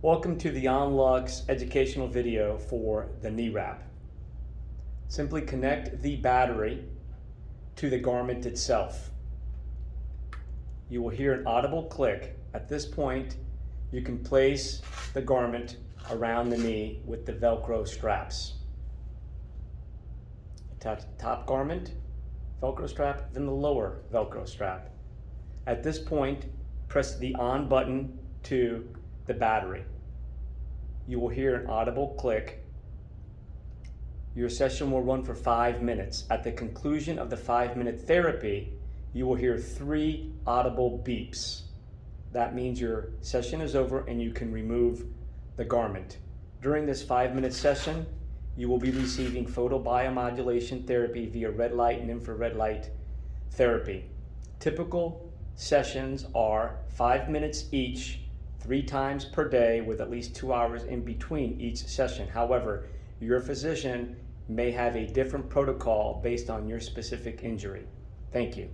Welcome to the OnLux educational video for the knee wrap. Simply connect the battery to the garment itself. You will hear an audible click. At this point, you can place the garment around the knee with the Velcro straps. Attach the top garment, Velcro strap, then the lower Velcro strap. At this point, press the on button to the battery. You will hear an audible click. Your session will run for 5 minutes. At the conclusion of the 5-minute therapy, you will hear 3 audible beeps. That means your session is over and you can remove the garment. During this 5-minute session, you will be receiving photobiomodulation therapy via red light and infrared light therapy. Typical sessions are 5 minutes each, 3 times per day with at least 2 hours in between each session. However, your physician may have a different protocol based on your specific injury. Thank you.